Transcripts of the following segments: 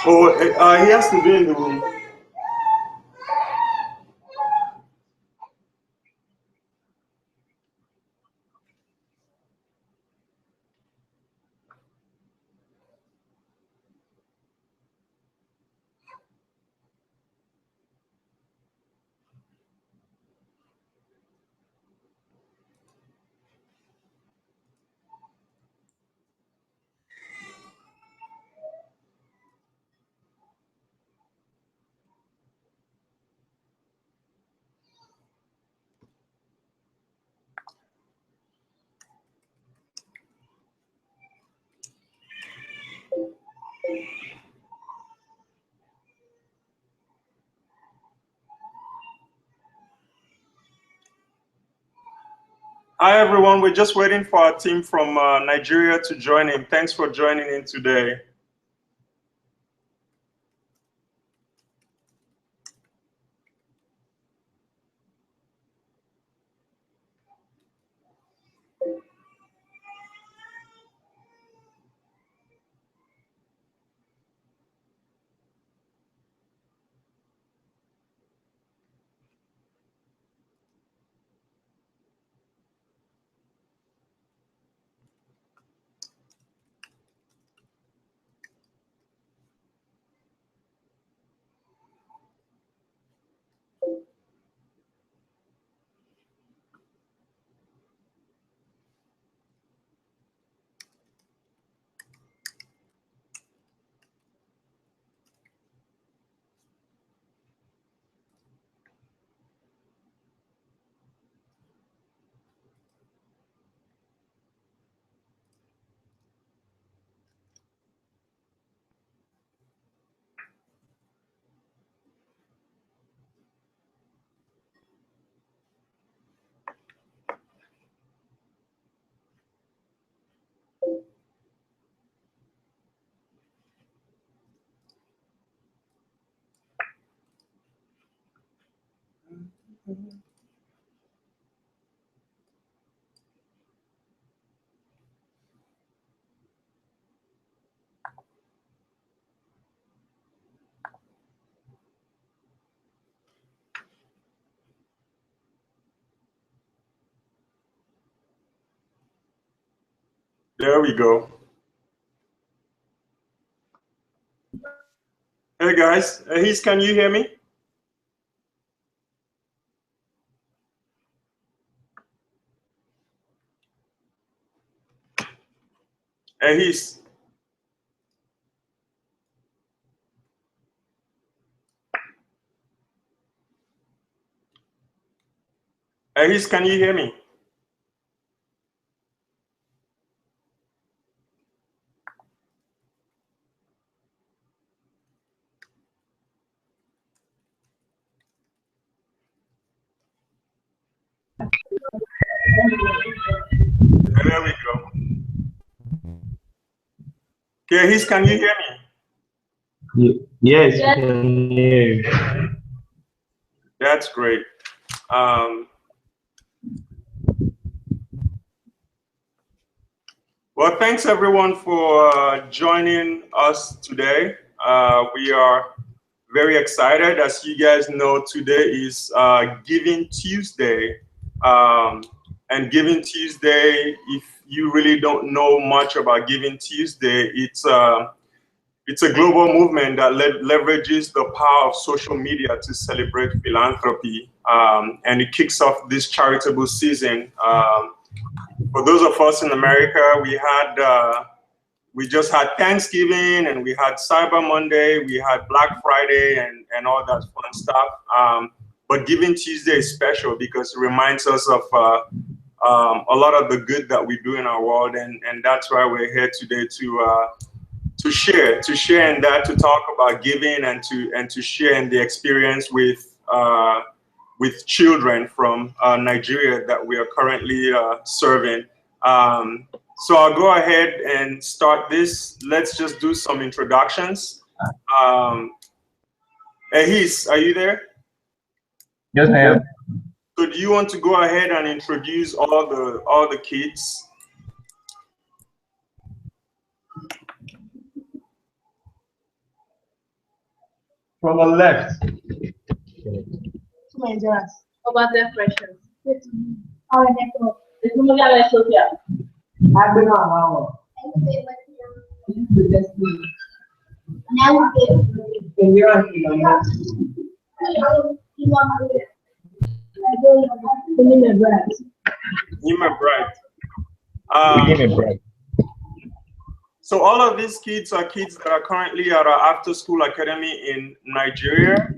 Oh, he has to be in the room. Hi, everyone. We're just waiting for our team from Nigeria to join in. Thanks for joining in today. There we go. Hey, guys. Can you hear me? He's. Can you hear me? There we go. Okay, can you hear me? Yes, I can hear you. That's great. Well, thanks everyone for joining us today. We are very excited. As you guys know, today is Giving Tuesday. And Giving Tuesday, if you really don't know much about Giving Tuesday, it's a global movement that leverages the power of social media to celebrate philanthropy. And it kicks off this charitable season. For those of us in America, we just had Thanksgiving, and we had Cyber Monday, we had Black Friday, and all that fun stuff. But Giving Tuesday is special because it reminds us of a lot of the good that we do in our world, and that's why we're here today to share in that, to talk about giving, and to share in the experience with children from Nigeria that we are currently serving. So I'll go ahead and start this. Let's just do some introductions. Ahis, are you there? Yes, I am. So do you want to go ahead and introduce all the kids? From the left. About their questions. Sophia. So all of these kids are kids that are currently at our after school academy in Nigeria.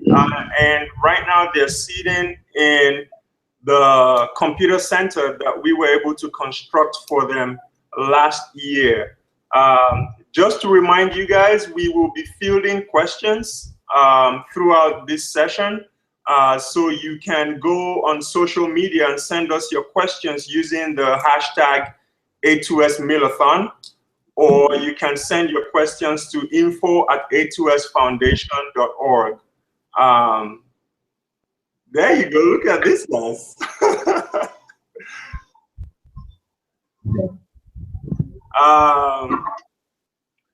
And right now they're sitting in the computer center that we were able to construct for them last year. Just to remind you guys, we will be fielding questions throughout this session. So you can go on social media and send us your questions using the hashtag A2S Mealathon, or you can send your questions to info@a2sfoundation.org. There you go, look at this, guys.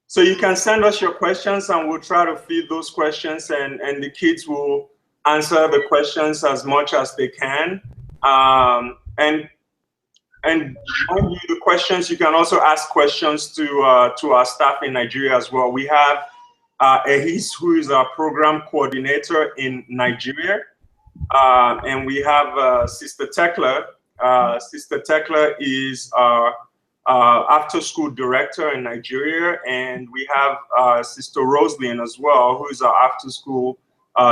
So you can send us your questions and we'll try to feed those questions, and the kids will answer the questions as much as they can. And on the questions, you can also ask questions to our staff in Nigeria as well. We have Ehis, who is our program coordinator in Nigeria. And we have Sister Tekla. Sister Tekla is our after school director in Nigeria. And we have Sister Rosalyn as well, who is our after school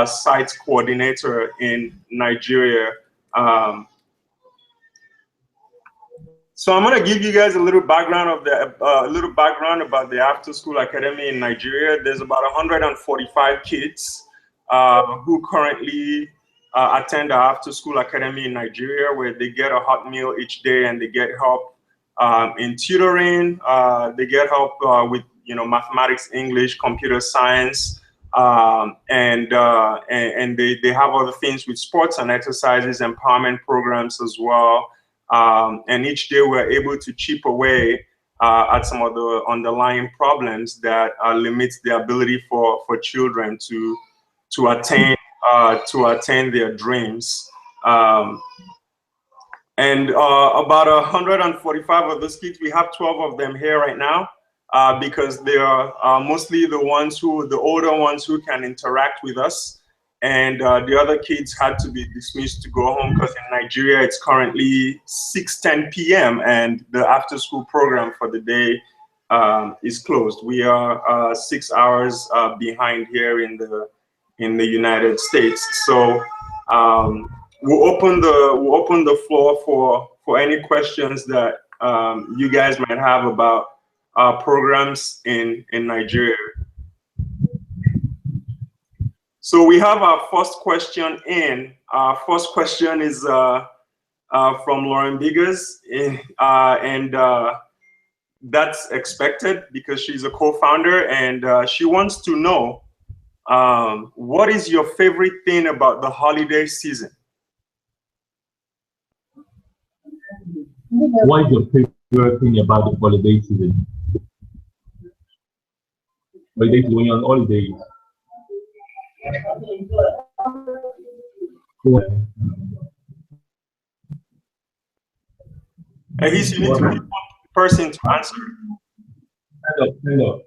site coordinator in Nigeria. So I'm going to give you guys a little background of the about the After School Academy in Nigeria. There's about 145 kids who currently attend our After School Academy in Nigeria, where they get a hot meal each day and they get help in tutoring. They get help with mathematics, English, computer science, and they have other things with sports and exercises, empowerment programs as well. And each day we're able to chip away at some of the underlying problems that limits the ability for children to attain their dreams. And about 145 of those kids, we have 12 of them here right now because they are mostly the older ones who can interact with us. And the other kids had to be dismissed to go home because in Nigeria, it's currently 6:10 p.m. and the after school program for the day is closed. We are 6 hours behind here in the United States. So we'll open the floor for any questions that you guys might have about programs in Nigeria. So we have our first question in. Our first question is from Lauren Biggers, and that's expected because she's a co-founder, and she wants to know what is your favorite thing about the holiday season? What is your favorite thing about the holiday season? Holiday season, when you're on holidays. At least you need to be one person to answer. Hello.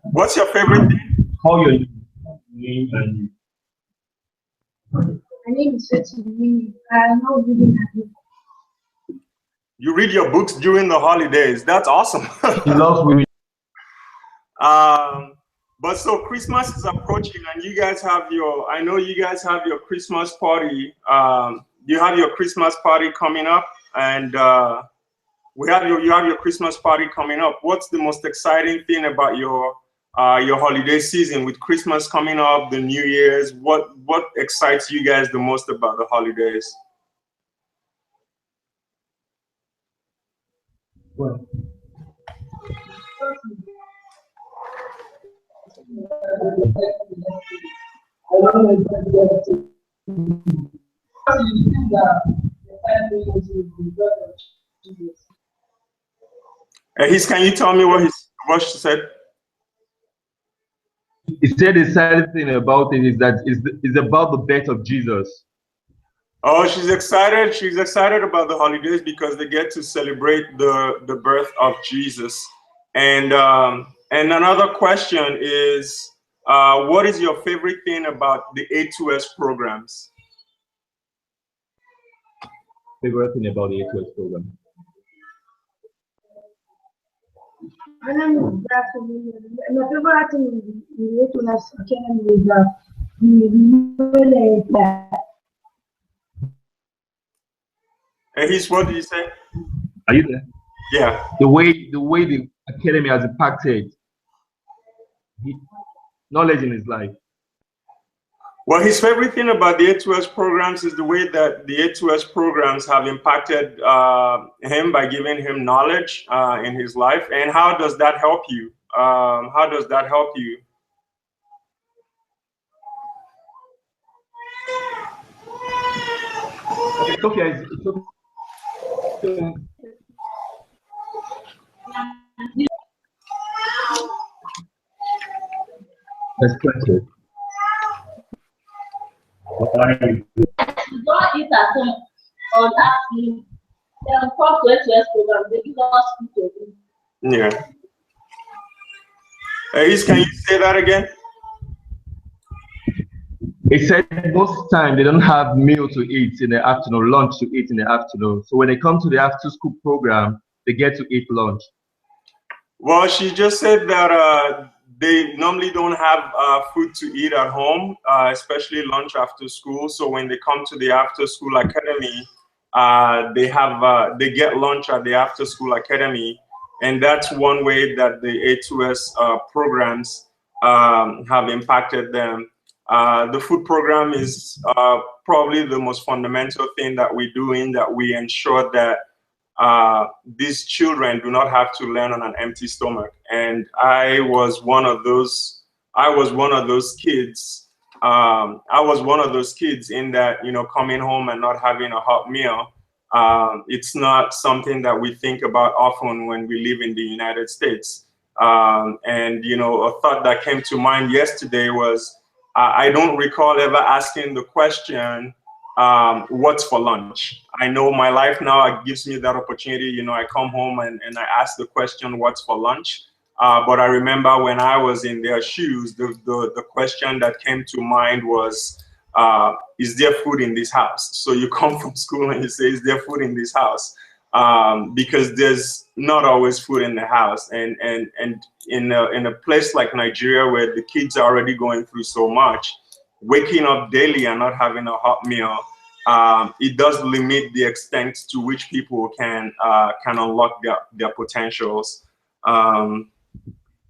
What's your favorite thing? How your name and My name is Shetty. I'm not really happy. You read your books during the holidays. That's awesome. he loves reading. But so Christmas is approaching, and you guys have I know you guys have your Christmas party. You have your Christmas party coming up, and you have your Christmas party coming up. What's the most exciting thing about your holiday season with Christmas coming up, the New Year's? What excites you guys the most about the holidays? Well, Can you tell me what she said? He said the sad thing about it is that it's about the birth of Jesus. Oh, she's excited. She's excited about the holidays because they get to celebrate the birth of Jesus. And another question is, what is your favorite thing about the A2S programs? Favorite thing about the A2S program? My name is Brad. My favorite thing in the A2S Academy is that What did you say? Are you there? Yeah. The way the academy has impacted knowledge in his life. Well, his favorite thing about the A2S programs is the way that the A2S programs have impacted him by giving him knowledge in his life. And how does that help you? How does that help you? It's okay. It's okay. That's question. Don't eat at home on afternoon. Then come to A2S program, they give us food to eat. Yeah. Can you say that again? He said most time they don't have meal to eat in the afternoon, lunch to eat in the afternoon. So when they come to the after school program, they get to eat lunch. Well, she just said that they normally don't have food to eat at home, especially lunch after school. So when they come to the after school academy, they get lunch at the after school academy, and that's one way that the A2S programs have impacted them. The food program is probably the most fundamental thing that we do, in that we ensure that these children do not have to learn on an empty stomach. And I was one of those kids. I was one of those kids in that, coming home and not having a hot meal. It's not something that we think about often when we live in the United States. And a thought that came to mind yesterday was, I don't recall ever asking the question, what's for lunch? I know my life now gives me that opportunity. I come home and I ask the question, what's for lunch? But I remember when I was in their shoes, the question that came to mind was, is there food in this house? So you come from school and you say, is there food in this house? Because there's not always food in the house. And in a place like Nigeria, where the kids are already going through so much, waking up daily and not having a hot meal, it does limit the extent to which people can unlock their potentials. And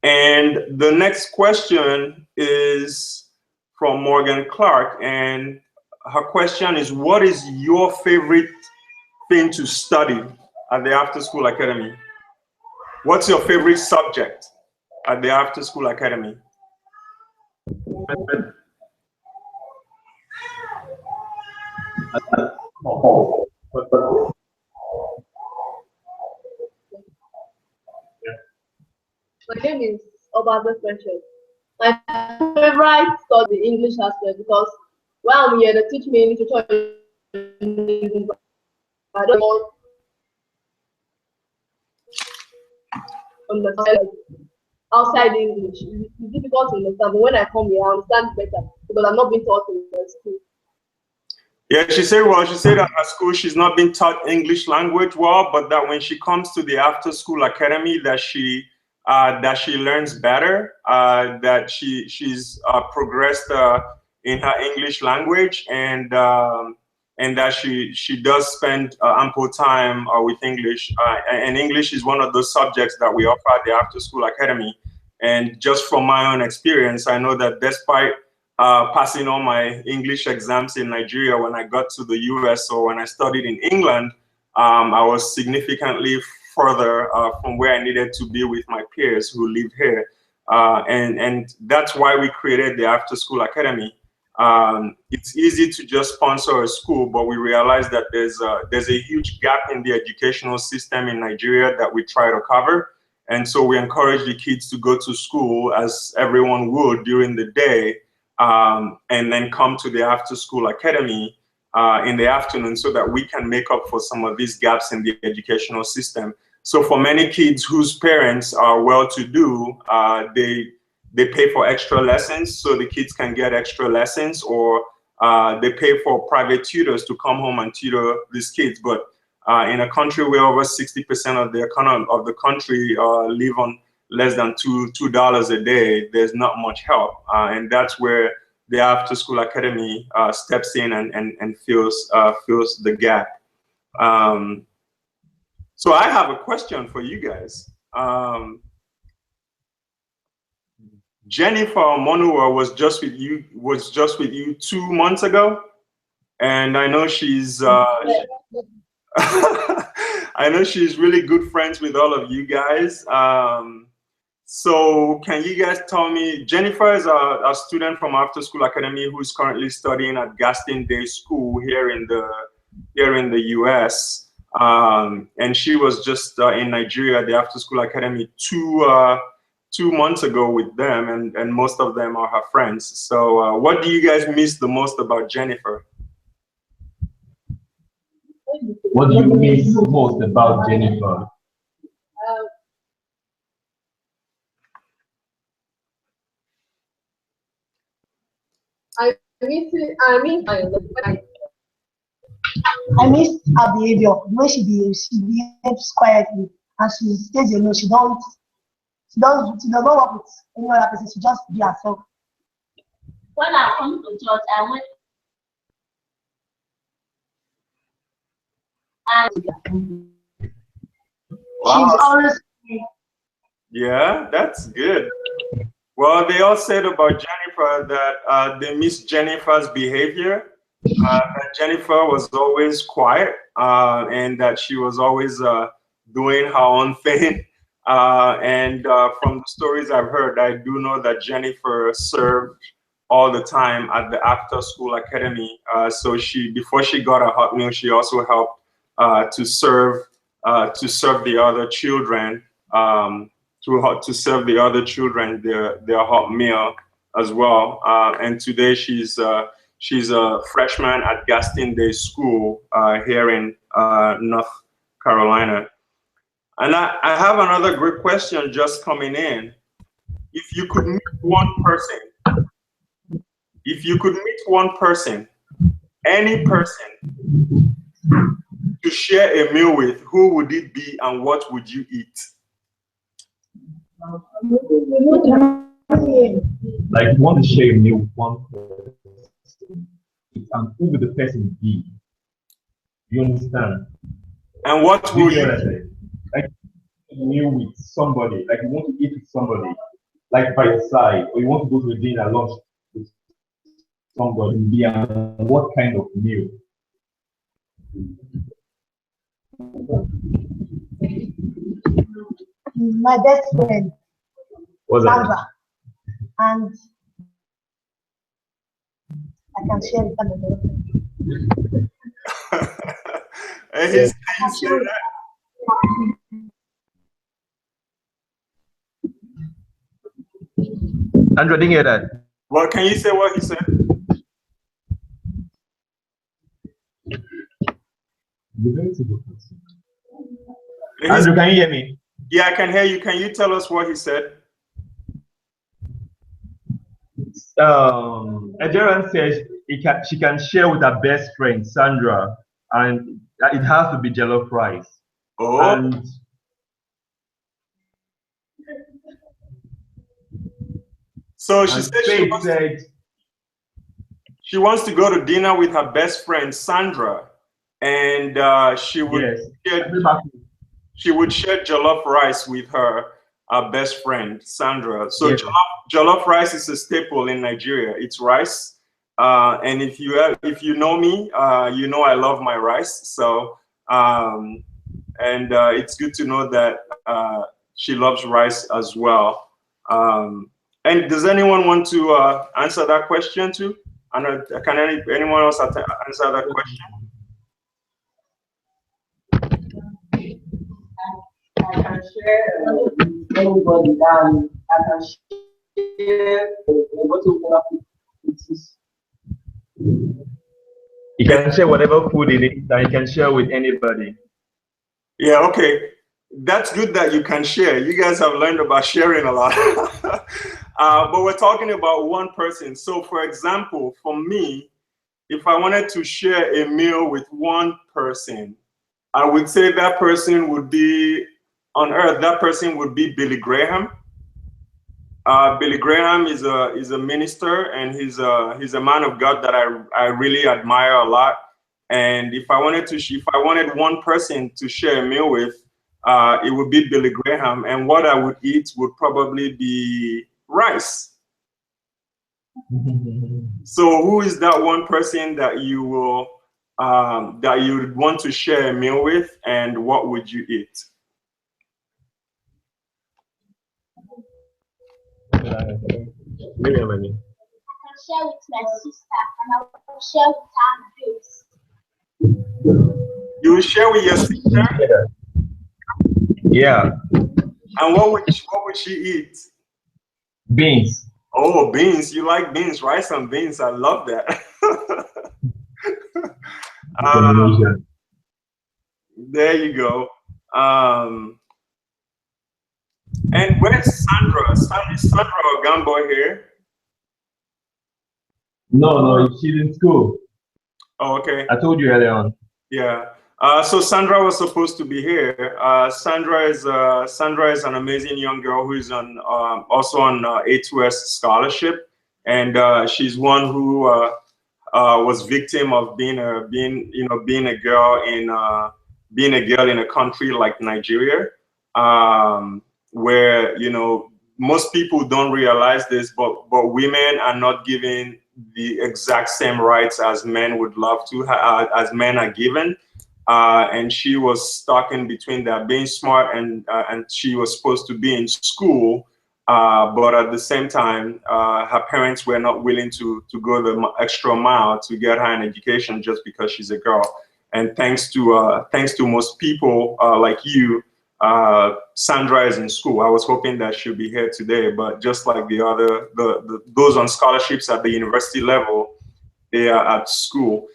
the next question is from Morgan Clark, and her question is, what is your favorite thing to study at the After School Academy? What's your favorite subject at the After School Academy? My name is Obada Precious. My favorite study English aspect, because while I'm here, they teach me literature. I don't want understand outside English. It's difficult to understand, but when I come here, I understand better because I'm not being taught in the school. Yeah, she said at her school she's not been taught English language well, but that when she comes to the After School Academy, that she learns better, that she's progressed in her English language, and that she does spend ample time with English. And English is one of those subjects that we offer at the After School Academy. And just from my own experience, I know that despite passing all my English exams in Nigeria, when I got to the US or when I studied in England, I was significantly further from where I needed to be with my peers who live here. And that's why we created the After School Academy. It's easy to just sponsor a school, but we realize that there's a huge gap in the educational system in Nigeria that we try to cover. And so we encourage the kids to go to school as everyone would during the day, and then come to the after school academy in the afternoon so that we can make up for some of these gaps in the educational system. So for many kids whose parents are well-to-do, they pay for extra lessons so the kids can get extra lessons, or they pay for private tutors to come home and tutor these kids. But in a country where over 60% of the economy of the country live on less than $2 a day, there's not much help, and that's where the After School Academy steps in and fills the gap. So I have a question for you guys. Jennifer Monua was just with you 2 months ago, and I know she's I know she's really good friends with all of you guys. So can you guys tell me, Jennifer is a student from After School Academy who's currently studying at Gaston Day School here in the US. And she was just in Nigeria at the After School Academy 2 months ago with them, and most of them are her friends. So what do you guys miss the most about Jennifer? What do you miss most about Jennifer? I miss her behavior. The way she behaves quietly, and she stays alone. She does not work with any other person. She just be herself. When I come to church, I went and She's always. Yeah, that's good. Well, they all said about Jennifer that they miss Jennifer's behavior, that Jennifer was always quiet, and that she was always doing her own thing. And from the stories I've heard, I do know that Jennifer served all the time at the After School Academy. So before she got a hot meal, she also helped to serve the other children. To serve the other children their hot meal as well. And today she's a freshman at Gaston Day School here in North Carolina. And I have another great question just coming in. If you could meet one person, any person, to share a meal with, who would it be and what would you eat? Like, you want to share a meal with one person, and who would the person be? You understand? And what would you say? Like, a meal with somebody, like you want to eat with somebody, like by your side, or you want to go to a dinner, lunch with somebody, and what kind of meal? My best friend, Sandra, and I can share with them. Andrew, I didn't hear that. Well, can you say what he said? Andrew, can you hear me? Yeah, I can hear you. Can you tell us what he said? Adrian says she can share with her best friend, Sandra, and it has to be jollof rice. Oh. And so she said she wants to go to dinner with her best friend, Sandra, and she would share jollof rice with her best friend, Sandra. So yes. Jollof rice is a staple in Nigeria. It's rice, and if you know me, you know I love my rice. So it's good to know that she loves rice as well. And does anyone want to answer that question too? Can anyone else answer that question? I can share with anybody, and I can share what you want to. You can share whatever food it is, and you can share with anybody. Yeah, okay. That's good that you can share. You guys have learned about sharing a lot. But we're talking about one person. So, for example, for me, if I wanted to share a meal with one person, I would say that person would be on earth. That person would be Billy Graham. Billy Graham is a minister, and he's a man of God that I really admire a lot. And if I wanted one person to share a meal with, it would be Billy Graham. And what I would eat would probably be rice. So who is that one person that you will that you would want to share a meal with, and what would you eat? Miriam, I can share with my sister, and I will share with her bills. You will share with your sister, yeah. and what would she eat? Beans. Oh, beans. You like beans, rice and beans. I love that. There you go. And where's Sandra? Sandra Ogambo here? No, she's in school. Oh, okay. I told you earlier on. Yeah. So Sandra was supposed to be here. Sandra is an amazing young girl who is on also on A2S scholarship, and she's one who was victim of being a girl in a country like Nigeria, where most people don't realize this, but women are not given the exact same rights as men would love to as men are given. And she was stuck in between that, being smart and she was supposed to be in school, but at the same time, her parents were not willing to go the extra mile to get her an education just because she's a girl. And thanks to most people like you, Sandra is in school. I was hoping that she'll be here today, but just like those on scholarships at the university level, they are at school.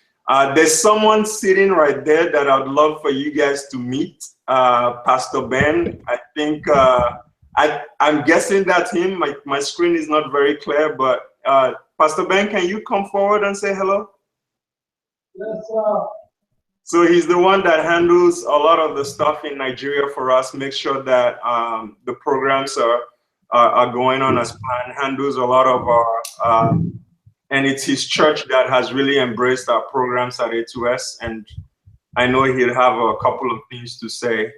There's someone sitting right there that I'd love for you guys to meet, Pastor Ben. I think I'm guessing that's him. My screen is not very clear, but Pastor Ben, can you come forward and say hello? Yes, sir. So he's the one that handles a lot of the stuff in Nigeria for us, make sure that the programs are going on as planned, handles a lot of our and it's his church that has really embraced our programs at A2S, and I know he'll have a couple of things to say.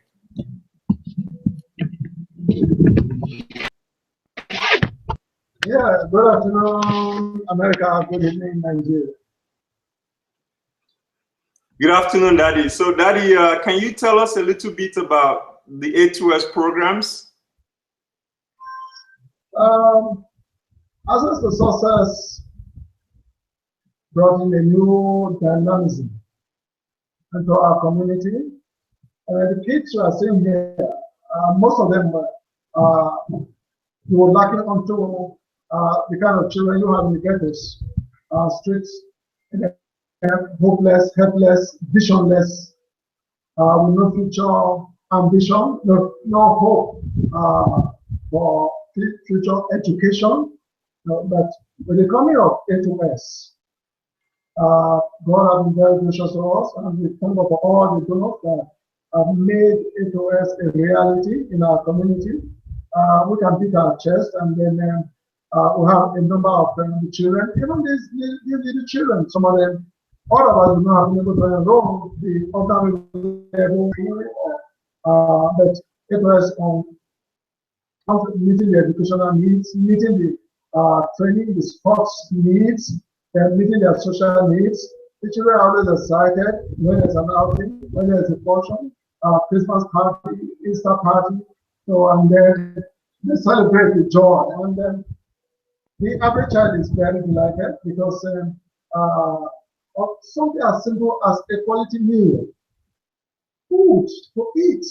Yeah, good afternoon, America. Good evening, Nigeria. Good afternoon, Daddy. So, Daddy, can you tell us a little bit about the A2S programs? Access to Success brought in a new dynamism into our community. The kids you are seeing here, most of them were lacking onto the kind of children you have in the ghettos, streets, hopeless, helpless, visionless, with no future ambition, no hope for future education. But with the coming of A2S, God has been very gracious to us, and we thank God for all the donors that have made A2S a reality in our community. We can beat our chest, and then we have a number of children, even these little children, some of them, all of us do not have been able to enroll the other level, but A2S meeting the educational needs, meeting the training, the sports needs, and meeting their social needs. The children are always excited when there's an outing, when there's a function, Christmas party, Easter party. So, and then they celebrate with joy. And then the average child is very delighted because of something as simple as a quality meal, food to eat.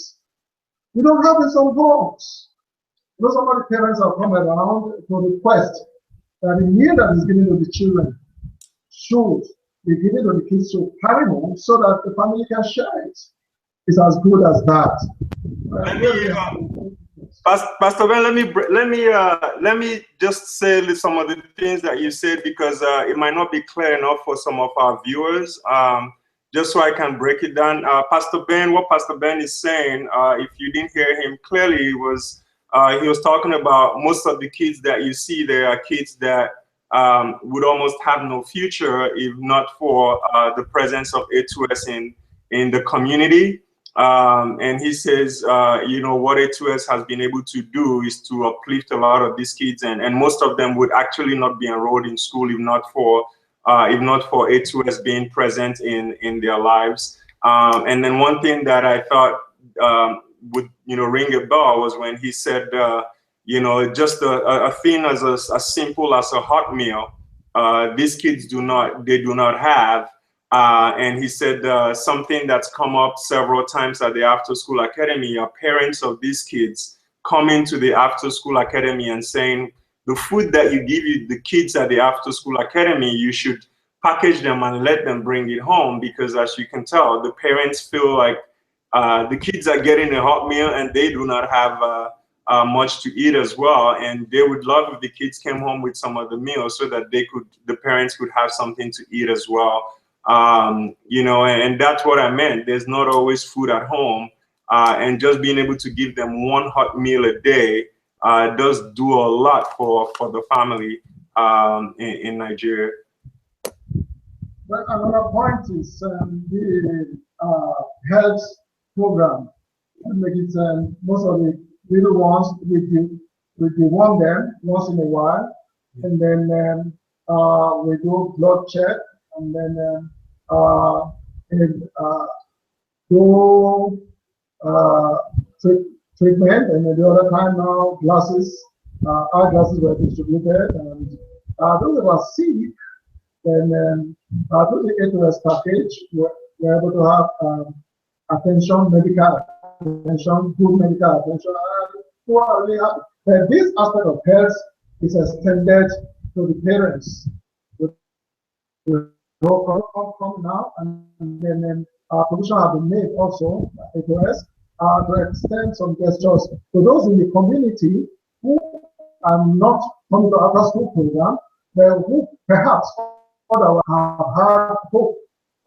We don't have in some homes. Most of the parents have come around to request that the meal that is given to the children should be given to the kids to carry home so that the family can share it. It's as good as that. Pastor Ben, let me just say some of the things that you said, because it might not be clear enough for some of our viewers. Just so I can break it down. Pastor Ben, what Pastor Ben is saying, if you didn't hear him clearly, he was talking about most of the kids that you see there are kids that would almost have no future if not for the presence of A2S in the community. And he says, you know, what A2S has been able to do is to uplift a lot of these kids, and most of them would actually not be enrolled in school if not for A2S being present in their lives. And then one thing that I thought would, you know, ring a bell was when he said, you know, just a thing as simple as a hot meal, these kids do not have. And he said something that's come up several times at the After School Academy are parents of these kids coming to the After School Academy and saying, the food that you give the kids at the After School Academy, you should package them and let them bring it home, because as you can tell, the parents feel like the kids are getting a hot meal and they do not have much to eat as well, and they would love if the kids came home with some of the meals so that the parents could have something to eat as well. You know, and that's what I meant. There's not always food at home, and just being able to give them one hot meal a day does do a lot for the family in Nigeria. But another point is the health program. Like it's most of the little ones we deworm them once in a while, and then we do blood check, and then do treatment, and the other time now glasses, eyeglasses were distributed, and those that are sick, then through the A2S package, we're able to have attention, medical attention, good medical attention, who are really happy. But this aspect of health is extended to the parents. Come now, and then provision have been made also by A2S to extend some gestures to those in the community who are not from the after school program, but who perhaps have had hope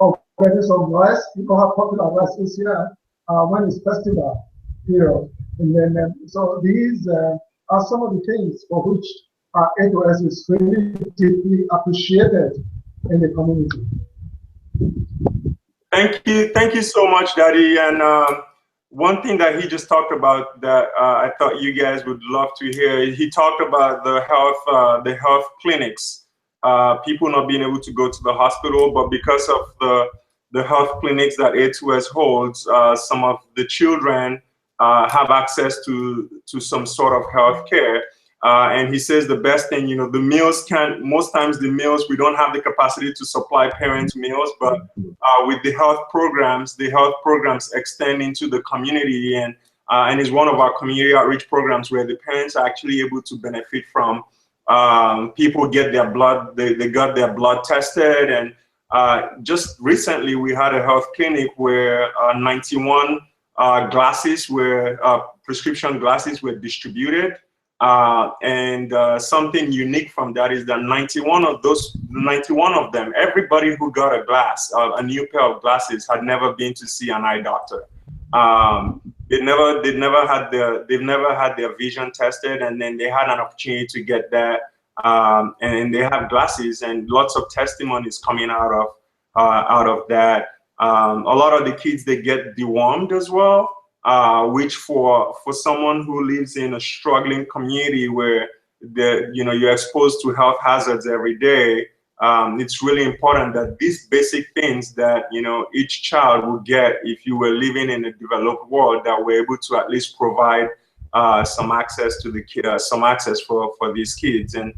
of getting some rice. You can have popular rice this year when it's festival period. And then, so these are some of the things for which A2S is really deeply appreciated in the community. Thank you so much, Daddy. And one thing that he just talked about that I thought you guys would love to hear, he talked about the health clinics. People not being able to go to the hospital, but because of the health clinics that A2S holds, some of the children have access to some sort of health care. And he says the best thing, you know, the meals most times the meals, we don't have the capacity to supply parents meals, but with the health programs extend into the community, and is one of our community outreach programs where the parents are actually able to benefit from. People get their blood, they got their blood tested, and just recently we had a health clinic where 91 glasses were, prescription glasses were distributed. And something unique from that is that 91 of them, everybody who got a new pair of glasses had never been to see an eye doctor. They've never had their vision tested, and then they had an opportunity to get that, and they have glasses, and lots of testimonies coming out of that. A lot of the kids, they get dewormed as well. Which for someone who lives in a struggling community where you're exposed to health hazards every day, it's really important that these basic things that each child would get if you were living in a developed world, that we're able to at least provide some access to some access for these kids. And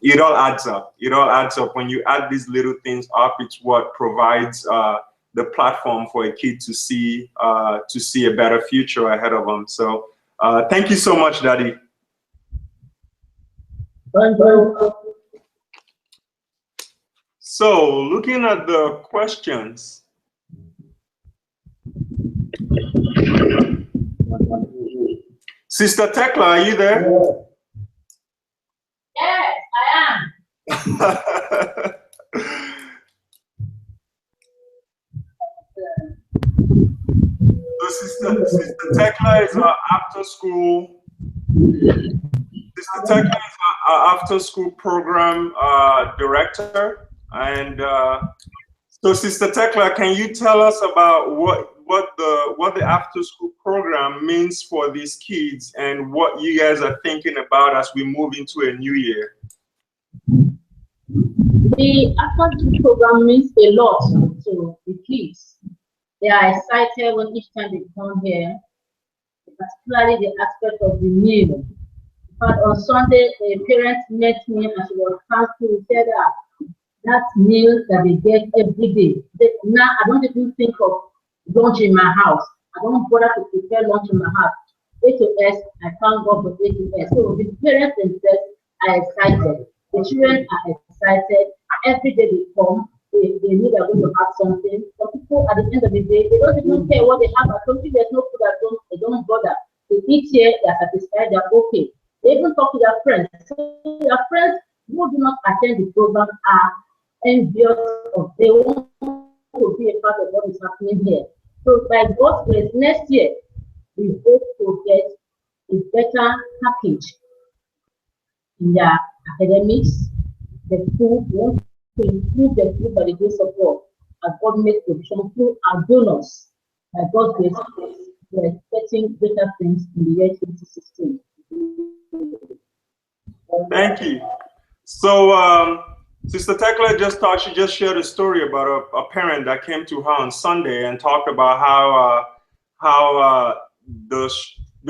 it all adds up. It all adds up. When you add these little things up, it's what provides the platform for a kid to see a better future ahead of them. So thank you so much, Daddy. Thank you. So looking at the questions. Sister Tekla, are you there? Yes, I am. So Sister Tekla is our after school. Sister Tekla is our after school program director. And so Sister Tekla, can you tell us about what the after school program means for these kids and what you guys are thinking about as we move into a new year? The after school program means a lot to the kids. They are excited when each time they come here, particularly the aspect of the meal. But on Sunday, a parent met me and she was thankful. She said that meal that they get every day. Now I don't even think of lunch in my house. I don't bother to prepare lunch in my house. A2S, I thank God for A2S. So the parents themselves are excited. The children are excited. Every day they come, they know they're going to have something. Some people at the end of the day, they don't even care what they have at home. If there's no food at home, they don't bother. They eat here, they're satisfied, they're okay. They even talk to their friends. So their friends who do not attend the program are envious of, they want to be a part of what is happening here. So by God's grace, next year, we hope to get a better package in their academics, the food. We want to improve the food by the grace of God, as God makes provision through our donors. By God's grace, we are expecting better things in the year 2016. Thank you. So Sister Tekla she just shared a story about a parent that came to her on Sunday and talked about how the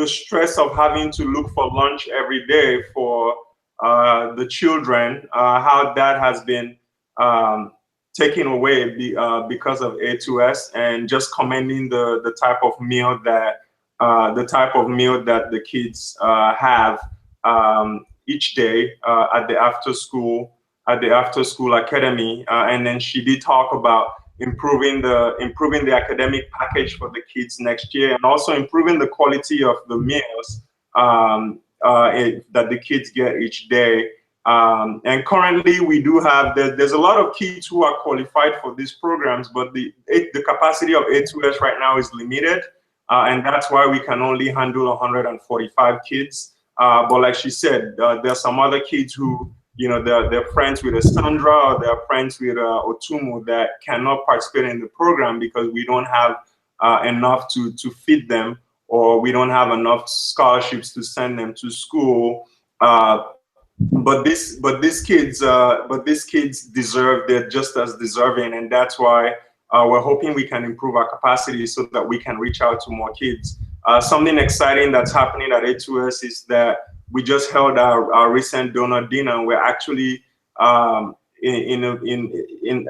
stress of having to look for lunch every day for the children, how that has been taken away because of A2S, and just commending the type of meal that the kids have each day at the after school academy. And then she did talk about improving the academic package for the kids next year, and also improving the quality of the meals that the kids get each day. And currently we do have, there's a lot of kids who are qualified for these programs, but the capacity of A2S right now is limited. And that's why we can only handle 145 kids. But like she said, there's some other kids who, they're friends with a Sandra, or they're friends with Otumu, that cannot participate in the program because we don't have enough to feed them, or we don't have enough scholarships to send them to school. But these kids deserve, they're just as deserving, and that's why we're hoping we can improve our capacity so that we can reach out to more kids. Something exciting that's happening at A2S is that we just held our recent donor dinner. We're actually in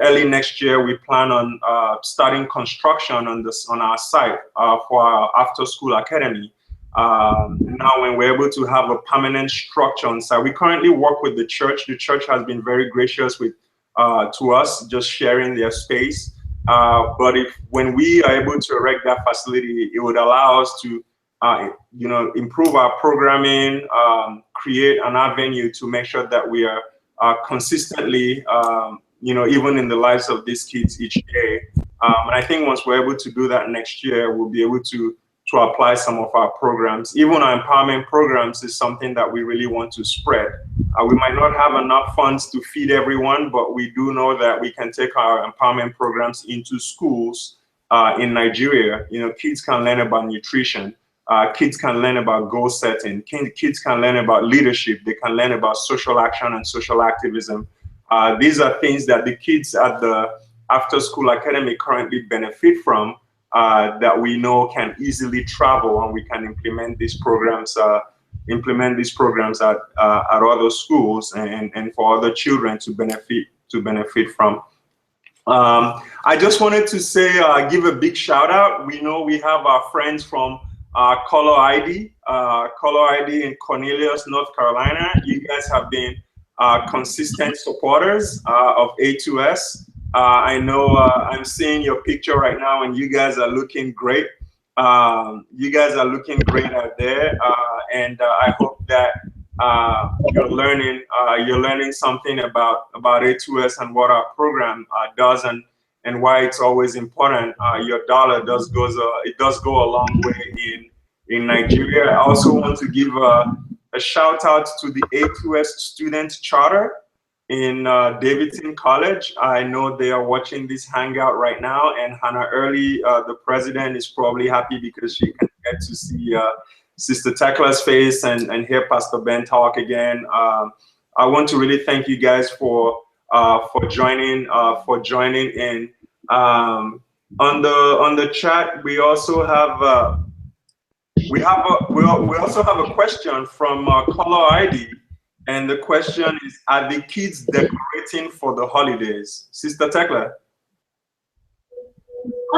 early next year, we plan on starting construction on our site for our after school academy. Now when we're able to have a permanent structure on site, we currently work with the church. The church has been very gracious to us, just sharing their space. But when we are able to erect that facility, it would allow us to, improve our programming, create an avenue to make sure that we are consistently, even in the lives of these kids each day. And I think once we're able to do that next year, we'll be able to apply some of our programs. Even our empowerment programs is something that we really want to spread. We might not have enough funds to feed everyone, but we do know that we can take our empowerment programs into schools in Nigeria. Kids can learn about nutrition. Kids can learn about goal setting. Kids can learn about leadership. They can learn about social action and social activism. These are things that the kids at the After School Academy currently benefit from, that we know can easily travel, and we can implement these programs at other schools and for other children to benefit from. I just wanted to say, give a big shout out. We know we have our friends from Color ID in Cornelius, North Carolina. You guys have been consistent supporters of A2S. I know I'm seeing your picture right now, and you guys are looking great. You guys are looking great out there, and I hope that you're learning something about A2S and what our program does, and why it's always important. Your dollar does go a long way in Nigeria. I also want to give a shout out to the A2S Student Charter in Davidson College. I know they are watching this Hangout right now, and Hannah Early, the president, is probably happy because she can get to see Sister Tekla's face and hear Pastor Ben talk again. I want to really thank you guys for joining in. On the chat, we also have we also have a question from Color ID, and the question is: are the kids decorating for the holidays? Sister Tekla.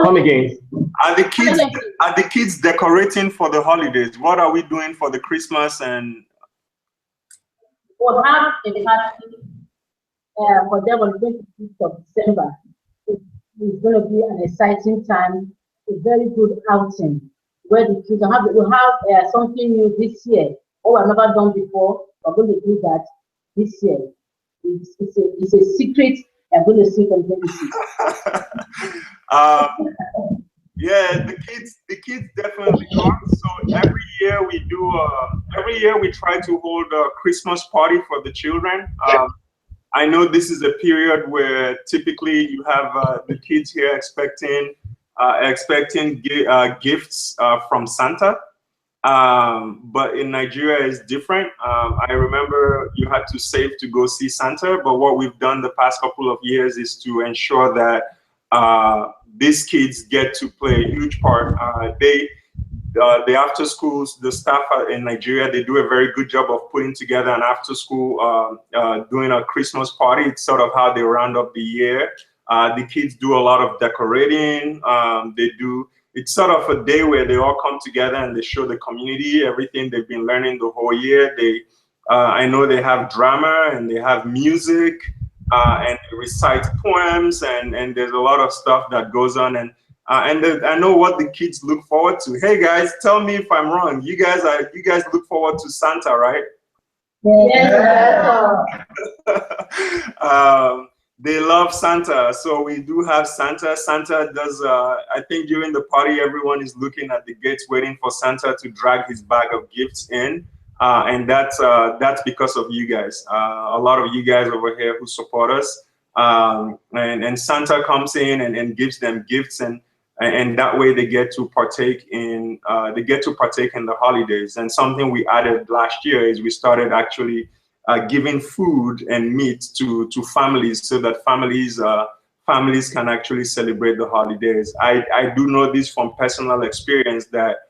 Come again. Are the kids decorating for the holidays? What are we doing for the Christmas and? We'll have a party for them on the 25th of December. It's going to be an exciting time, a very good outing where the kids will have something new this year. What we've never done before, we're going to do that this year. It's a secret. I'm going to see it on 26. Yeah, the kids definitely are. So every year we try to hold a Christmas party for the children. I know this is a period where typically you have the kids here expecting gifts from Santa. But in Nigeria it's different. I remember you had to save to go see Santa, but what we've done the past couple of years is to ensure that these kids get to play a huge part. The after schools, the staff in Nigeria, they do a very good job of putting together an after school, doing a Christmas party. It's sort of how they round up the year. The kids do a lot of decorating. It's sort of a day where they all come together and they show the community everything they've been learning the whole year. I know they have drama and they have music. And they recite poems, and there's a lot of stuff that goes on, and I know what the kids look forward to. Hey guys, tell me if I'm wrong. You guys look forward to Santa, right? Yes. They love Santa, so we do have Santa. Santa does. I think during the party, everyone is looking at the gates, waiting for Santa to drag his bag of gifts in. And that's because of you guys. A lot of you guys over here who support us. And Santa comes in and gives them gifts, and that way they get to partake in the holidays. And something we added last year is we started actually giving food and meat to families, so that families can actually celebrate the holidays. I do know this from personal experience that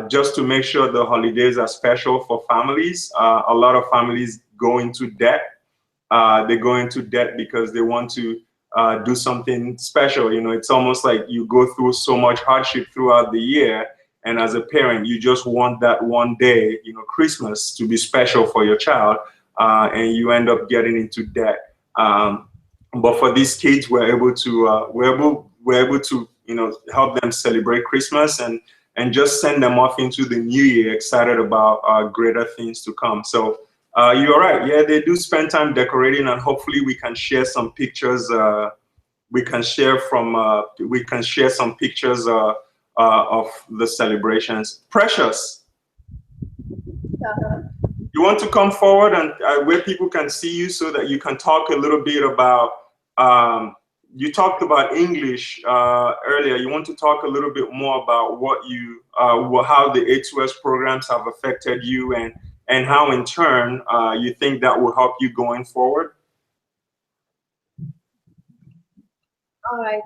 just to make sure the holidays are special for families, a lot of families go into debt. They go into debt because they want to do something special. You know, it's almost like you go through so much hardship throughout the year, and as a parent, you just want that one day, you know, Christmas, to be special for your child, and you end up getting into debt. But for these kids, we're able to you know, help them celebrate Christmas and just send them off into the new year excited about greater things to come. So you're right. Yeah, they do spend time decorating, and hopefully we can share some pictures. We can share some pictures of the celebrations. Precious, you want to come forward and where people can see you, so that you can talk a little bit about. You talked about English earlier. You want to talk a little bit more about how the A2S programs have affected you, and how in turn you think that will help you going forward? All right.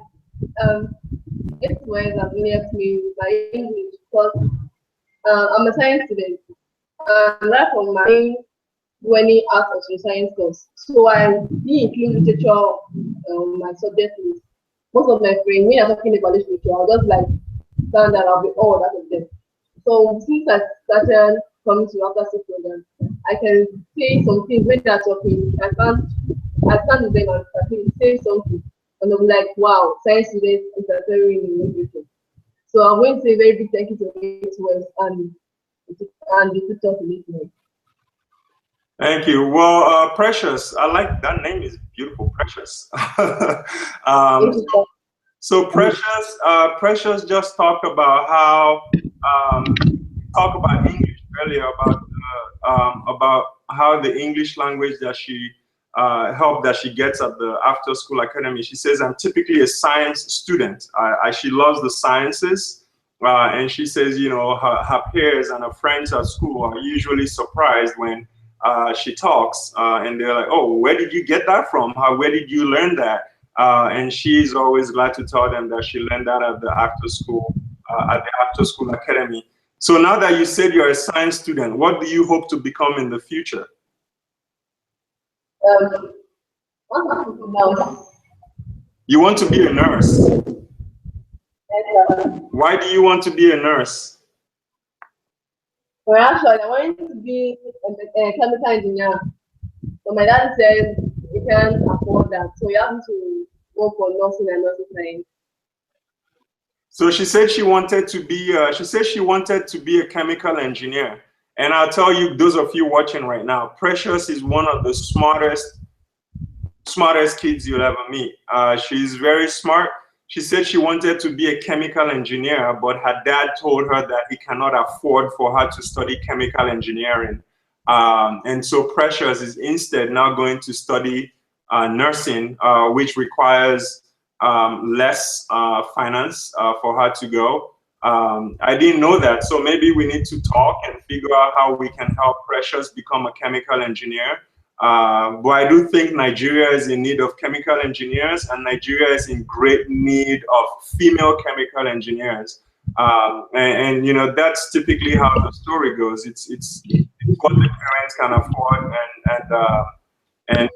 A2S have really helped me with my English because I'm a science student. Right from my do any art or social science course. So I didn't include literature my subject list. Most of my friends, when you're talking about literature, I'll just like stand there, I'll be all that of them. So since I started coming to after school program, I can say some things when they're talking. I can't with them and I can say something. And I'm like, wow, science students interfering in literature. So I'm going to say a very big thank you to A2S and the tutor to listening. Thank you. Well, Precious, I like that name. Is beautiful, Precious. So Precious just talked about how talk about English earlier about how the English language that she help that she gets at the After School Academy. She says, I'm typically a science student. She loves the sciences. And she says, you know, her peers and her friends at school are usually surprised when she talks. And they're like, oh, where did you get that from? Where did you learn that? And she's always glad to tell them that she learned that at the After School Academy. So now that you said you're a science student, what do you hope to become in the future? You want to be a nurse. Why do you want to be a nurse? Well, actually, I wanted to be a chemical engineer. But my dad said you can't afford that, so you have to go for nursing and nursing science. So she said she wanted to be. She wanted to be a chemical engineer. And I'll tell you, those of you watching right now, Precious is one of the smartest kids you'll ever meet. She's very smart. She said she wanted to be a chemical engineer, but her dad told her that he cannot afford for her to study chemical engineering. And so Precious is instead now going to study nursing, which requires less finance for her to go. I didn't know that, so maybe we need to talk and figure out how we can help Precious become a chemical engineer. But I do think Nigeria is in need of chemical engineers, and Nigeria is in great need of female chemical engineers. And you know, that's typically how the story goes. It's what the parents can afford, and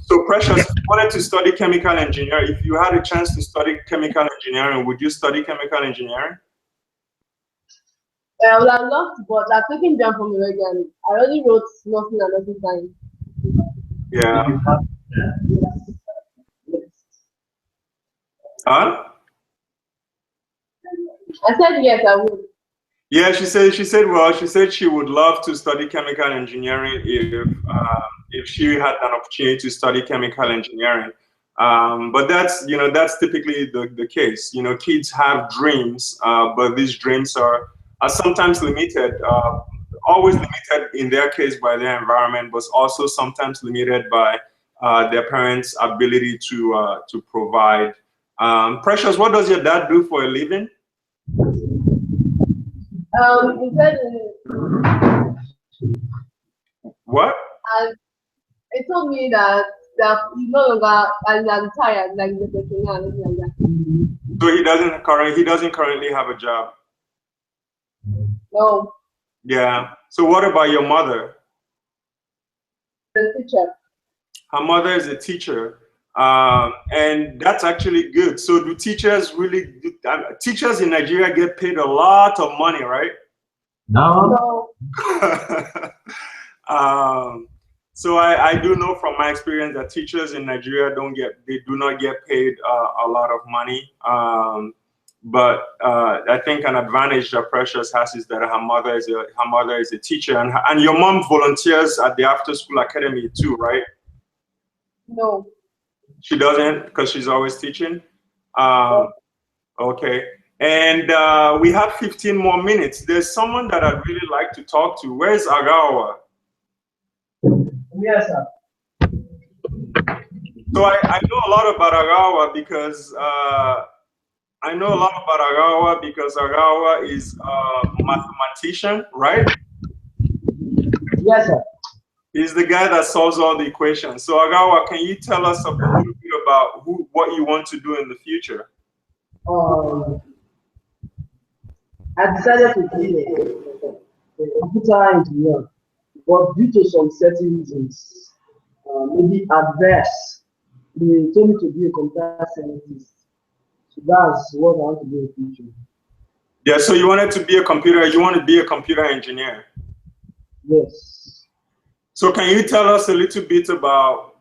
so Precious, if you wanted to study chemical engineering, if you had a chance to study chemical engineering, would you study chemical engineering? Well, I loved, but I've taken down from already, and I already wrote nursing and nursing science. Yeah. Huh? I said yes, I would. Yeah, she said she would love to study chemical engineering if she had an opportunity to study chemical engineering. But that's typically the case. You know, kids have dreams, but these dreams are sometimes limited. Always limited in their case by their environment, but also sometimes limited by their parents' ability to provide. Precious, what does your dad do for a living? He said What? and he told me that he's no longer retired, like the person and anything like that. So he doesn't currently have a job. No. Yeah. So what about your mother? The teacher. Her mother is a teacher, and that's actually good. So do teachers teachers in Nigeria get paid a lot of money, right? No. So I do know from my experience that teachers in Nigeria do not get paid a lot of money. But I think an advantage that Precious has is that her mother is a teacher, and your mom volunteers at the After School Academy too, right? No. She doesn't, because she's always teaching. Okay, and we have 15 more minutes. There's someone that I'd really like to talk to. Where's Agawa? Yes, sir. So I know a lot about Agawa because Agawa is a mathematician, right? Yes, sir. He's the guy that solves all the equations. So Agawa, can you tell us a little bit about what you want to do in the future? I decided to be a computer engineer. but due to some certain reasons, maybe adverse, they told me to be a computer scientist. So that's what I want to do in the future. Yeah, so you wanted to be a computer, you want to be a computer engineer. Yes. So can you tell us a little bit about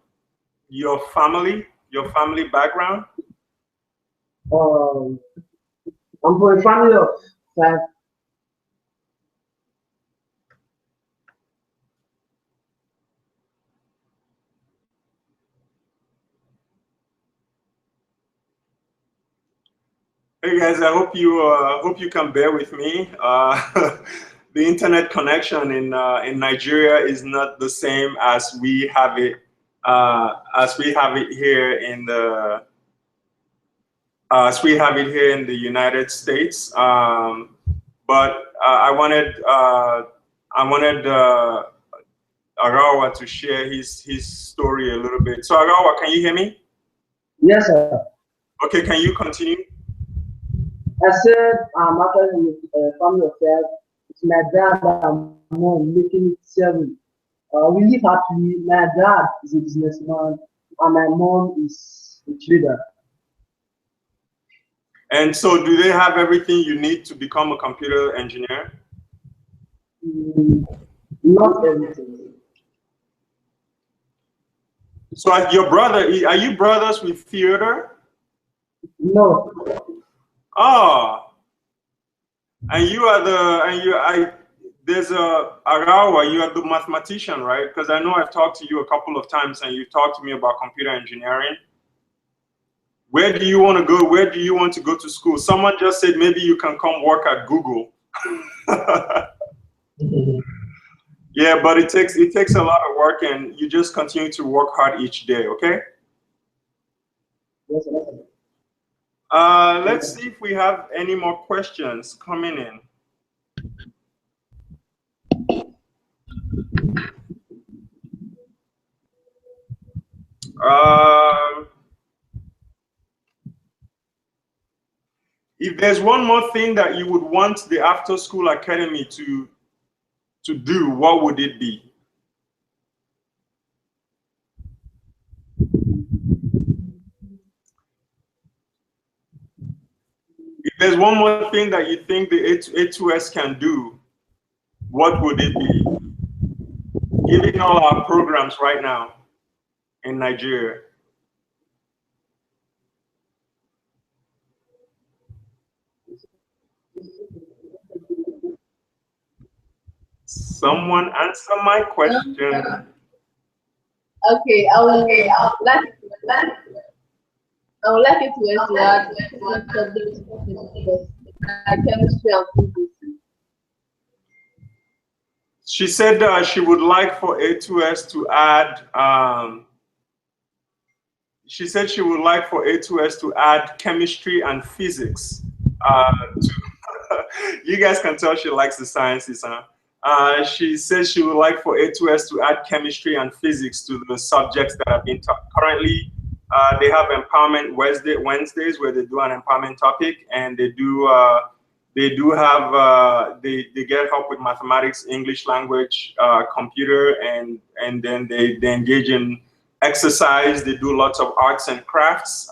your family background? I'm from a family of 5. Hey guys, I hope you can bear with me. The internet connection in Nigeria is not the same as we have it here in the United States. But I wanted Arawa to share his story a little bit. So Arawa, can you hear me? Yes, sir. Okay, can you continue? I said I'm actually with a family of 5. It's my dad and mom making it 7. We live happily. My dad is a businessman and my mom is a trader. And so do they have everything you need to become a computer engineer? Not everything. So your brother, are you brothers with Theodore? No. Oh, and there's Arawa, you are the mathematician, right? Because I know I've talked to you a couple of times and you talked to me about computer engineering. Where do you want to go? Where do you want to go to school? Someone just said maybe you can come work at Google. Yeah, but it takes a lot of work and you just continue to work hard each day, okay? Yes, sir. Let's see if we have any more questions coming in. If there's one more thing that you would want the After School Academy to do, what would it be? If there's one more thing that you think the A2S can do, what would it be? Given all our programs right now in Nigeria. Someone answer my question. Okay, I would like it to add chemistry and physics. She said she would like for A2S to add. She said she would like for A2S to add chemistry and physics. You guys can tell she likes the sciences, huh? She says she would like for A2S to add chemistry and physics to the subjects that have been taught. Currently, they have Empowerment Wednesdays where they do an empowerment topic, and they get help with mathematics, English language, computer, and then they engage in exercise. They do lots of arts and crafts,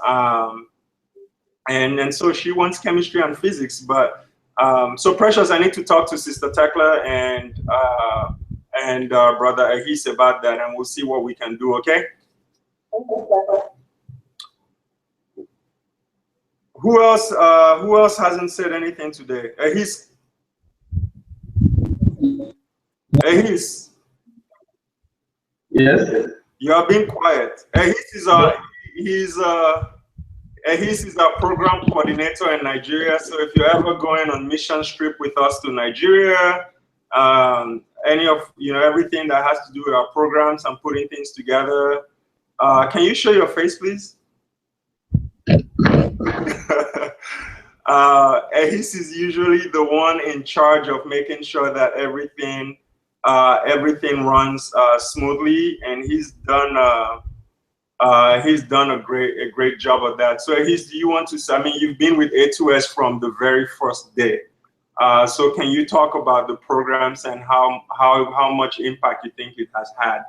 and so she wants chemistry and physics. But so Precious, I need to talk to Sister Tekla and Brother Ahis about that, and we'll see what we can do. Okay. Who else hasn't said anything today? Ahis. Yes. You are being quiet. Ahis is our program coordinator in Nigeria. So if you're ever going on mission trip with us to Nigeria, any of everything that has to do with our programs and putting things together, can you show your face, please? Ahis is usually the one in charge of making sure that everything runs smoothly, and he's done a great job of that. So Ahis, do you want to? I mean, you've been with A2S from the very first day. So can you talk about the programs and how much impact you think it has had?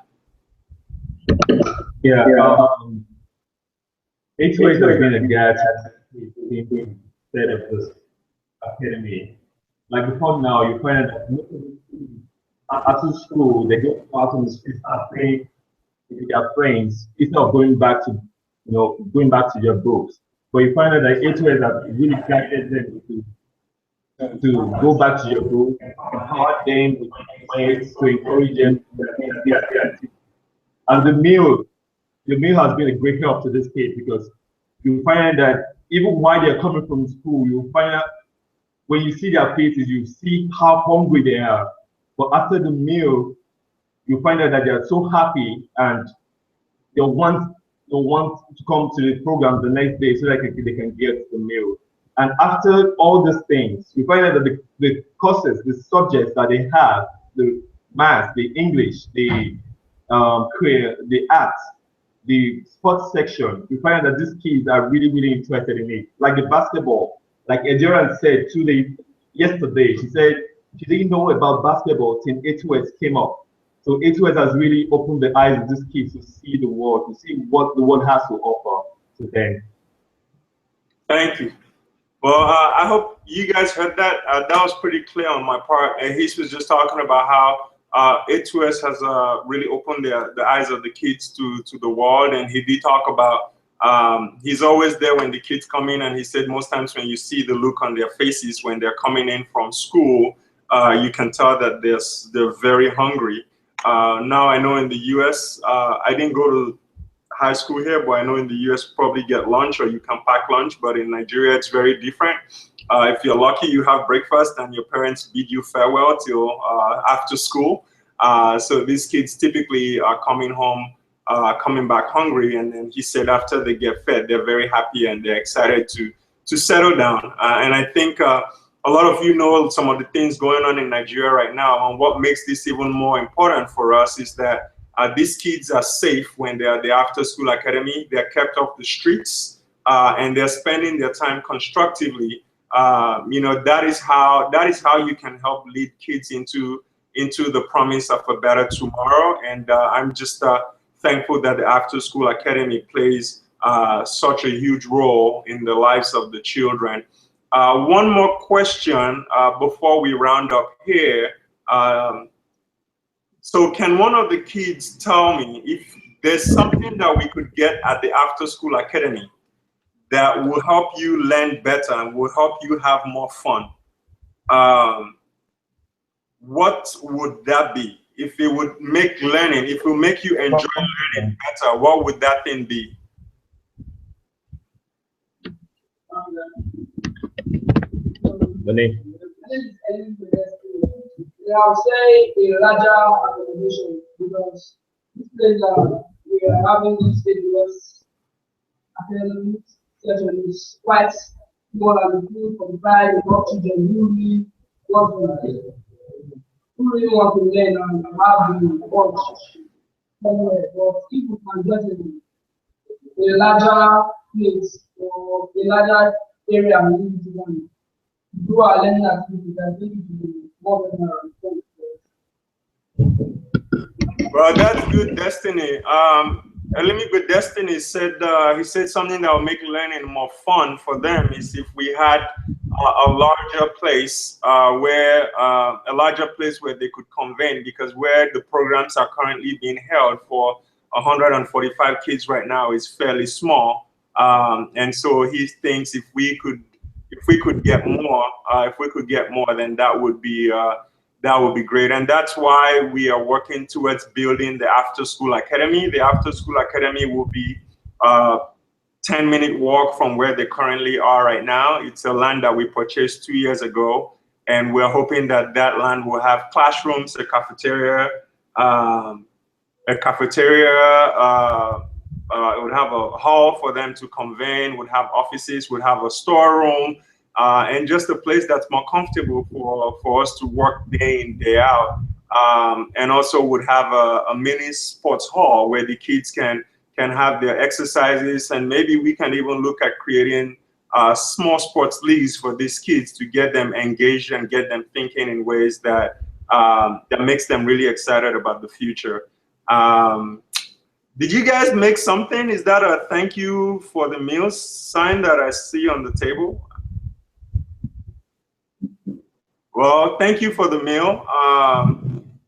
Yeah, A2S has been a guide instead of this academy. Like before now, you find that after school, they go out on the streets and play with their friends instead of going back to, going back to their books. But you find out that A2S has really guided them to go back to your book, empower them with ways to encourage them to be active. And the meal has been a great help to this kid because you find that even while they're coming from school, you find out when you see their faces, you see how hungry they are. But after the meal, you find out that they are so happy and they want to come to the program the next day so that they can get the meal. And after all these things, you find out that the courses, the subjects that they have, the math, the English, the the arts, the sports section, you find that these kids are really, really interested in it. Like the basketball, like Ediran said yesterday, she said she didn't know about basketball till A2S came up. So A2S has really opened the eyes of these kids to see the world, to see what the world has to offer to them. Thank you. Well, I hope you guys heard that. That was pretty clear on my part. And he was just talking about how A2S has really opened the eyes of the kids to the world. And he did talk about he's always there when the kids come in. And he said most times when you see the look on their faces when they're coming in from school, you can tell that they're very hungry. Now I know in the US, I didn't go to high school here, but I know in the US probably get lunch or you can pack lunch, but in Nigeria it's very different. If you're lucky, you have breakfast and your parents bid you farewell till after school. So these kids typically are coming home, coming back hungry, and then he said after they get fed, they're very happy and they're excited to settle down. And I think a lot of you know some of the things going on in Nigeria right now, and what makes this even more important for us is that these kids are safe when they are at the after school academy. They're kept off the streets and they're spending their time constructively. That is how you can help lead kids into the promise of a better tomorrow. And I'm just thankful that the after school academy plays such a huge role in the lives of the children. One more question before we round up here. So can one of the kids tell me if there's something that we could get at the after school academy that will help you learn better and will help you have more fun? What would that be? If it would make learning, if it will make you enjoy learning better, what would that thing be? I'll say a larger accommodation because this place that we are having this AWS academic session is quite more than good for the pride of what children really want to want to learn and have the work somewhere. But if we can get a larger place or a larger area we need to do our learning activities, I think it will be more than Well, that's good, Destiny. With Destiny said he said something that will make learning more fun for them is if we had a larger place where they could convene, because where the programs are currently being held for 145 kids right now is fairly small, and so he thinks if we could get more, then that would be great. And that's why we are working towards building the After School Academy. The After School Academy will be a 10-minute walk from where they currently are right now. It's a land that we purchased 2 years ago, and we're hoping that that land will have classrooms, a cafeteria, it would have a hall for them to convene, would have offices, would have a storeroom, and just a place that's more comfortable for us to work day in, day out. And also would have a mini sports hall where the kids can have their exercises, and maybe we can even look at creating small sports leagues for these kids to get them engaged and get them thinking in ways that that makes them really excited about the future. Did you guys make something? Is that a thank you for the meals sign that I see on the table? Well, thank you for the meal.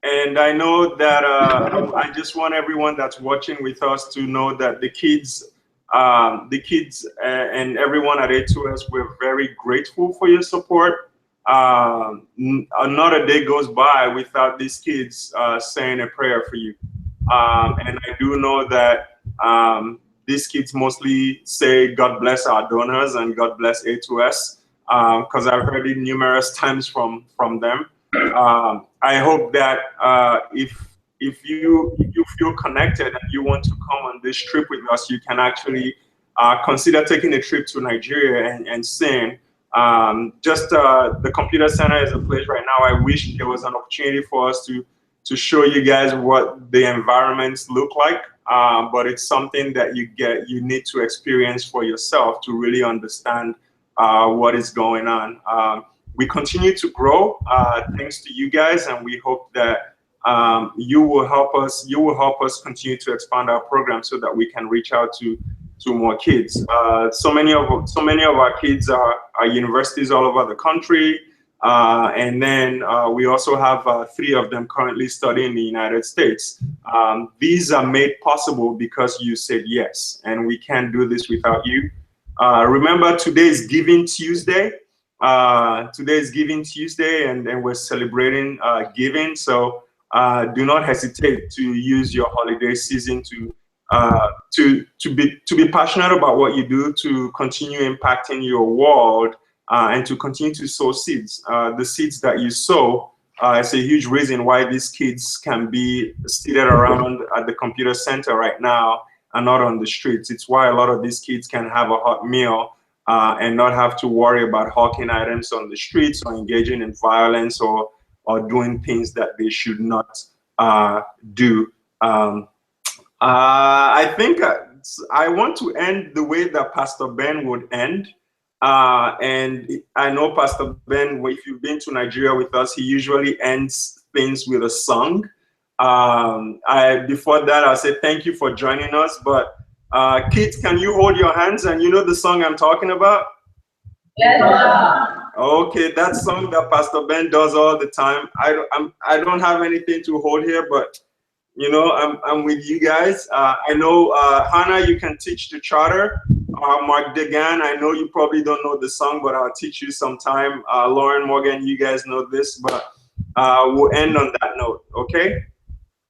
And I know that I just want everyone that's watching with us to know that the kids and everyone at A2S, we're very grateful for your support. Not a day goes by without these kids saying a prayer for you. And I do know that these kids mostly say, God bless our donors and God bless A2S, because I've heard it numerous times from them. I hope that if you feel connected and you want to come on this trip with us, you can actually consider taking a trip to Nigeria and sing. The computer center is a place right now. I wish there was an opportunity for us to show you guys what the environments look like, but it's something that you need to experience for yourself to really understand what is going on. We continue to grow thanks to you guys, and we hope that you will help us continue to expand our program so that we can reach out to more kids. So many of our kids are universities all over the country. And then we also have 3 of them currently studying in the United States. These are made possible because you said yes, and we can't do this without you. Remember, today is Giving Tuesday. Today is Giving Tuesday, and we're celebrating giving. So do not hesitate to use your holiday season to be passionate about what you do, to continue impacting your world. And to continue to sow seeds. The seeds that you sow is a huge reason why these kids can be seated around at the computer center right now and not on the streets. It's why a lot of these kids can have a hot meal and not have to worry about hawking items on the streets or engaging in violence or doing things that they should not do. I think I want to end the way that Pastor Ben would end. And I know Pastor Ben, if you've been to Nigeria with us, he usually ends things with a song. Before that, I'll say thank you for joining us. But kids, can you hold your hands? And you know the song I'm talking about? Yeah. Okay, that song that Pastor Ben does all the time. I don't have anything to hold here, but you know, I'm with you guys. I know, Hannah, you can teach the charter. Mark Degan, I know you probably don't know the song, but I'll teach you sometime. Lauren Morgan, you guys know this, but we'll end on that note, okay?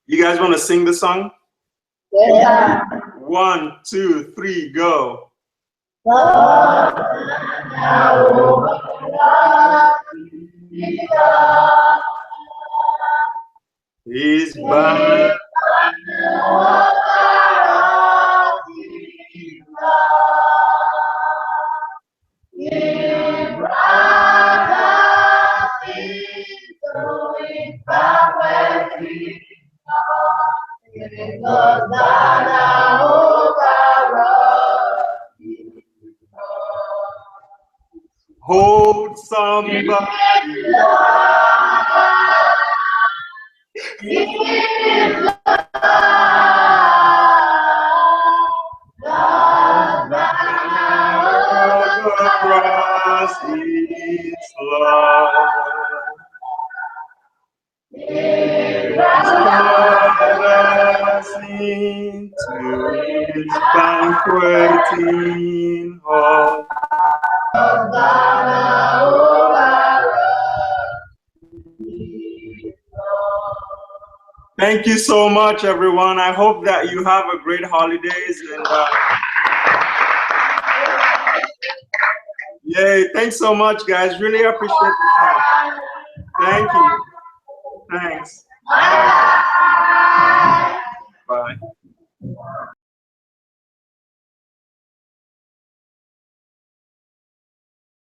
You guys want to sing the song? Yeah. 1, 2, 3, go. He's by. Hold somebody. Across his love. Into his banqueting hall. Thank you so much, everyone. I hope that you have a great holidays. And yay, thanks so much, guys. Really appreciate the time. Thank you. Thanks. Bye. Bye.